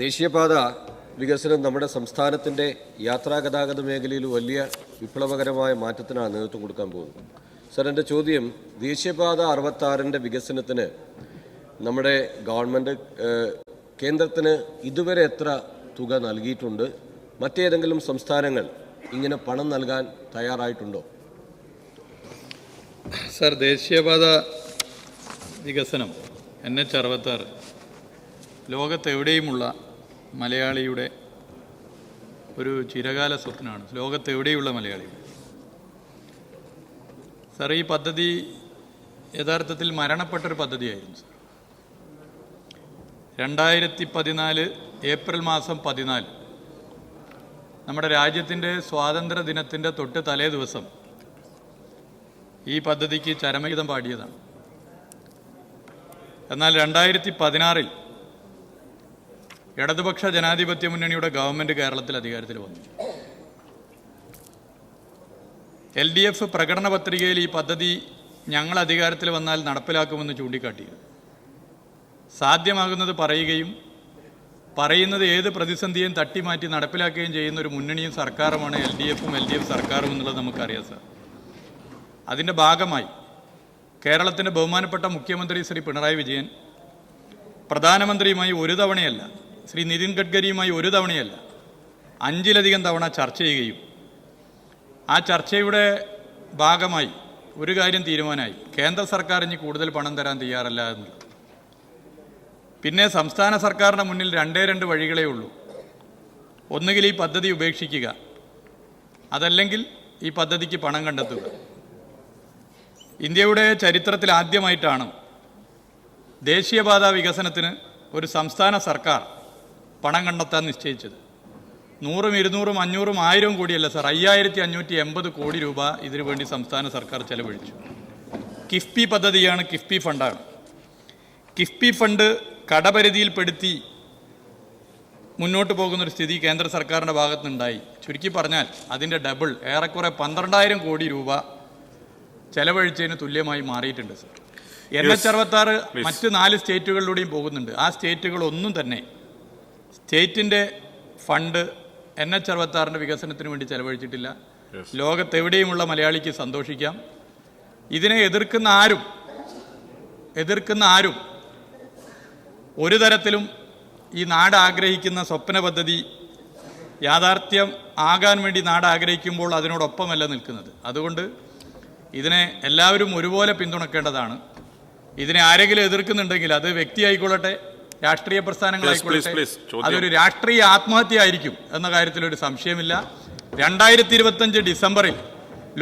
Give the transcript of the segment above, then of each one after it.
ദേശീയപാത വികസനം നമ്മുടെ സംസ്ഥാനത്തിൻ്റെ യാത്രാഗതാഗത മേഖലയിൽ വലിയ വിപ്ലവകരമായ മാറ്റത്തിനാണ് നേതൃത്വം കൊടുക്കാൻ പോകുന്നത്. സർ, എൻ്റെ ചോദ്യം, ദേശീയപാത 66 വികസനത്തിന് നമ്മുടെ ഗവൺമെൻറ് കേന്ദ്രത്തിന് ഇതുവരെ എത്ര തുക നൽകിയിട്ടുണ്ട്? മറ്റേതെങ്കിലും സംസ്ഥാനങ്ങൾ ഇങ്ങനെ പണം നൽകാൻ തയ്യാറായിട്ടുണ്ടോ? സർ, ദേശീയപാത വികസനം NH66 ലോകത്തെവിടെയുമുള്ള മലയാളിയുടെ ഒരു ചിരകാല സ്വപ്നമാണ്. ലോകത്തെവിടെയുള്ള മലയാളിയുടെ. സർ, ഈ പദ്ധതി യഥാർത്ഥത്തിൽ മരണപ്പെട്ടൊരു പദ്ധതിയായിരുന്നു. സർ, 2014 ഏപ്രിൽ മാസം 14 നമ്മുടെ രാജ്യത്തിൻ്റെ സ്വാതന്ത്ര്യ ദിനത്തിൻ്റെ തൊട്ട് തലേ ദിവസം ഈ പദ്ധതിക്ക് ചരമഗീതം പാടിയതാണ്. എന്നാൽ 2016 ഇടതുപക്ഷ ജനാധിപത്യ മുന്നണിയുടെ ഗവൺമെൻറ് കേരളത്തിൽ അധികാരത്തിൽ വന്നു. LDF പ്രകടന പത്രികയിൽ ഈ പദ്ധതി ഞങ്ങൾ അധികാരത്തിൽ വന്നാൽ നടപ്പിലാക്കുമെന്ന് ചൂണ്ടിക്കാട്ടി. സാധ്യമാകുന്നത് പറയുകയും പറയുന്നത് ഏത് പ്രതിസന്ധിയും തട്ടിമാറ്റി നടപ്പിലാക്കുകയും ചെയ്യുന്ന ഒരു മുന്നണിയും സർക്കാരുമാണ് LDF സർക്കാരും എന്നുള്ളത് നമുക്കറിയാം. സാർ, അതിൻ്റെ ഭാഗമായി കേരളത്തിൻ്റെ ബഹുമാനപ്പെട്ട മുഖ്യമന്ത്രി ശ്രീ പിണറായി വിജയൻ പ്രധാനമന്ത്രിയുമായി ഒരു തവണയല്ല, ശ്രീ നിതിൻ ഗഡ്കരിയുമായി ഒരു തവണയല്ല 5ലധികം തവണ ചർച്ച ചെയ്യുകയും ആ ചർച്ചയുടെ ഭാഗമായി ഒരു കാര്യം തീരുമാനമായി: കേന്ദ്ര സർക്കാർ ഇനി കൂടുതൽ പണം തരാൻ തയ്യാറല്ല എന്നുള്ളത്. പിന്നെ സംസ്ഥാന സർക്കാരിൻ്റെ മുന്നിൽ 2 വഴികളേ ഉള്ളൂ. ഒന്നുകിൽ ഈ പദ്ധതി ഉപേക്ഷിക്കുക, അതല്ലെങ്കിൽ ഈ പദ്ധതിക്ക് പണം കണ്ടെത്തുക. ഇന്ത്യയുടെ ചരിത്രത്തിൽ ആദ്യമായിട്ടാണ് ദേശീയപാത വികസനത്തിന് ഒരു സംസ്ഥാന സർക്കാർ പണം കണ്ടെത്താൻ നിശ്ചയിച്ചത്. 100, 200, 500, 1000 കോടിയല്ല സർ, 5580 കോടി രൂപ ഇതിനു വേണ്ടി സംസ്ഥാന സർക്കാർ ചെലവഴിച്ചു. കിഫ്ബി പദ്ധതിയാണ്, കിഫ്ബി ഫണ്ടാണ്. കിഫ്ബി ഫണ്ട് കടപരിധിയിൽപ്പെടുത്തി മുന്നോട്ട് പോകുന്നൊരു സ്ഥിതി കേന്ദ്ര സർക്കാരിൻ്റെ ഭാഗത്തുനിന്നുണ്ടായി. ചുരുക്കി പറഞ്ഞാൽ അതിൻ്റെ ഡബിൾ, ഏറെക്കുറെ 12,000 കോടി രൂപ ചെലവഴിച്ചതിന് തുല്യമായി മാറിയിട്ടുണ്ട് സർ. NH66 മറ്റ് 4 സ്റ്റേറ്റുകളിലൂടെയും പോകുന്നുണ്ട്. ആ സ്റ്റേറ്റുകളൊന്നും തന്നെ സ്റ്റേറ്റിൻ്റെ ഫണ്ട് NH66 വികസനത്തിന് വേണ്ടി ചെലവഴിച്ചിട്ടില്ല. ലോകത്തെവിടെയുമുള്ള മലയാളിക്ക് സന്തോഷിക്കാം. ഇതിനെ എതിർക്കുന്ന ആരും ഒരു തരത്തിലും ഈ നാട് ആഗ്രഹിക്കുന്ന സ്വപ്ന പദ്ധതി യാഥാർത്ഥ്യം ആകാൻ വേണ്ടി നാട് ആഗ്രഹിക്കുമ്പോൾ അതിനോടൊപ്പമല്ല നിൽക്കുന്നത്. അതുകൊണ്ട് ഇതിനെ എല്ലാവരും ഒരുപോലെ പിന്തുണക്കേണ്ടതാണ്. ഇതിനെ ആരെങ്കിലും എതിർക്കുന്നുണ്ടെങ്കിൽ അത് വ്യക്തിയായിക്കൊള്ളട്ടെ, രാഷ്ട്രീയ പ്രസ്ഥാനങ്ങളായിക്കൊള്ളട്ടെ, അതൊരു രാഷ്ട്രീയ ആത്മഹത്യ ആയിരിക്കും എന്ന കാര്യത്തിലൊരു സംശയമില്ല. 2025 ഡിസംബറിൽ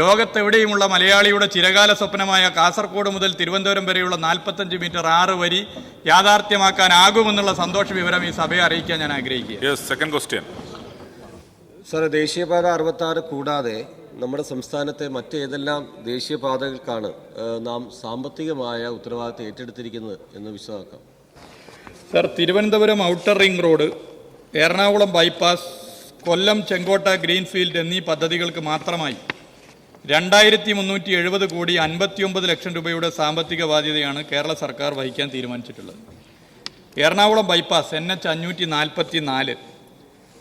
ലോകത്തെവിടെയുമുള്ള മലയാളിയുടെ ചിരകാല സ്വപ്നമായ കാസർഗോഡ് മുതൽ തിരുവനന്തപുരം വരെയുള്ള 45 മീറ്റർ 6 വരി യാഥാർത്ഥ്യമാക്കാനാകുമെന്നുള്ള സന്തോഷ വിവരം ഈ സഭയെ അറിയിക്കാൻ ഞാൻ ആഗ്രഹിക്കുക. സാർ, ദേശീയപാത 66 കൂടാതെ നമ്മുടെ സംസ്ഥാനത്തെ മറ്റേതെല്ലാം ദേശീയപാതകൾക്കാണ് നാം സാമ്പത്തികമായ ഉത്തരവാദിത്തം ഏറ്റെടുത്തിരിക്കുന്നത് എന്ന് വിശദമാക്കാം. Sir, Thiruvananthapuram outer ring road, Ernakulam bypass, Kollam Chenkotta greenfield എന്നീ പദ്ധതികൾക്ക് മാത്രമായി 2370 കോടി 59 ലക്ഷം രൂപയുടെ സാമ്പത്തിക ബാധ്യതയാണ് കേരള സർക്കാർ വഹിക്കാൻ തീരുമാനിച്ചിട്ടുള്ളത്. എറണാകുളം ബൈപ്പാസ് NH544,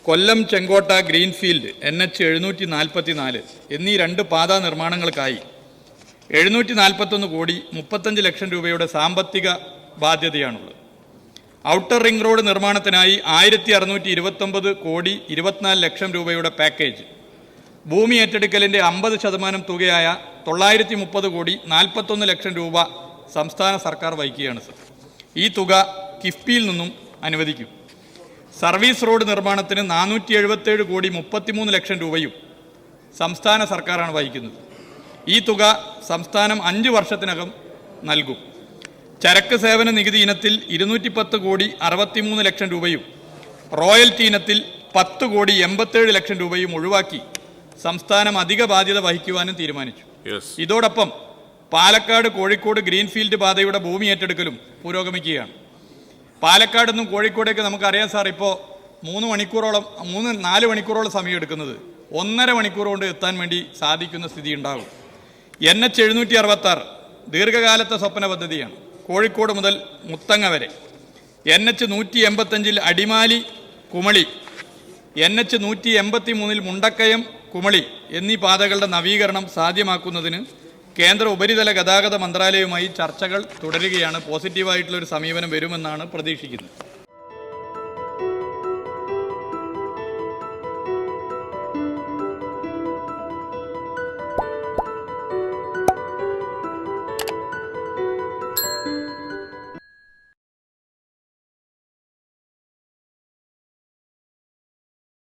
കൊല്ലം ചെങ്കോട്ട ഗ്രീൻഫീൽഡ് NH744 എന്നീ 2 പാതാ നിർമ്മാണങ്ങൾക്കായി 741 കോടി 35 ലക്ഷം രൂപയുടെ സാമ്പത്തിക ബാധ്യതയാണുള്ളത്. ഔട്ടർ റിംഗ് റോഡ് നിർമ്മാണത്തിനായി 1629 കോടി 24 ലക്ഷം രൂപയുടെ പാക്കേജ്, ഭൂമി ഏറ്റെടുക്കലിൻ്റെ 50% തുകയായ 930 കോടി 41 ലക്ഷം രൂപ സംസ്ഥാന സർക്കാർ വഹിക്കുകയാണ് സർ. ഈ തുക കിഫ്ബിയിൽ നിന്നും അനുവദിക്കും. സർവീസ് റോഡ് നിർമ്മാണത്തിന് 477 കോടി 33 ലക്ഷം രൂപയും സംസ്ഥാന സർക്കാരാണ് വഹിക്കുന്നത്. ഈ തുക സംസ്ഥാനം 5 വർഷത്തിനകം നൽകും. ചരക്ക് സേവന നികുതി ഇനത്തിൽ 210 കോടി 63 ലക്ഷം രൂപയും റോയൽറ്റി ഇനത്തിൽ 10 കോടി 87 ലക്ഷം രൂപയും ഒഴിവാക്കി സംസ്ഥാനം അധിക ബാധ്യത വഹിക്കുവാനും തീരുമാനിച്ചു. ഇതോടൊപ്പം പാലക്കാട് കോഴിക്കോട് ഗ്രീൻഫീൽഡ് പാതയുടെ ഭൂമി ഏറ്റെടുക്കലും പുരോഗമിക്കുകയാണ്. പാലക്കാട് നിന്നും കോഴിക്കോടേക്ക് നമുക്കറിയാം സാർ, ഇപ്പോൾ 4 മണിക്കൂറോളം സമയം എടുക്കുന്നത് 1.5 മണിക്കൂർ കൊണ്ട് എത്താൻ വേണ്ടി സാധിക്കുന്ന സ്ഥിതി ഉണ്ടാകും. NH766 ദീർഘകാലത്തെ സ്വപ്ന പദ്ധതിയാണ്. കോഴിക്കോട് മുതൽ മുത്തങ്ങ വരെ NH 185 അടിമാലി കുമളി, NH 183 മുണ്ടക്കയം കുമളി എന്നീ പാതകളുടെ നവീകരണം സാധ്യമാക്കുന്നതിന് കേന്ദ്ര ഉപരിതല ഗതാഗത മന്ത്രാലയവുമായി ചർച്ചകൾ തുടരുകയാണ്. പോസിറ്റീവായിട്ടുള്ളൊരു സമീപനം വരുമെന്നാണ് പ്രതീക്ഷിക്കുന്നത്.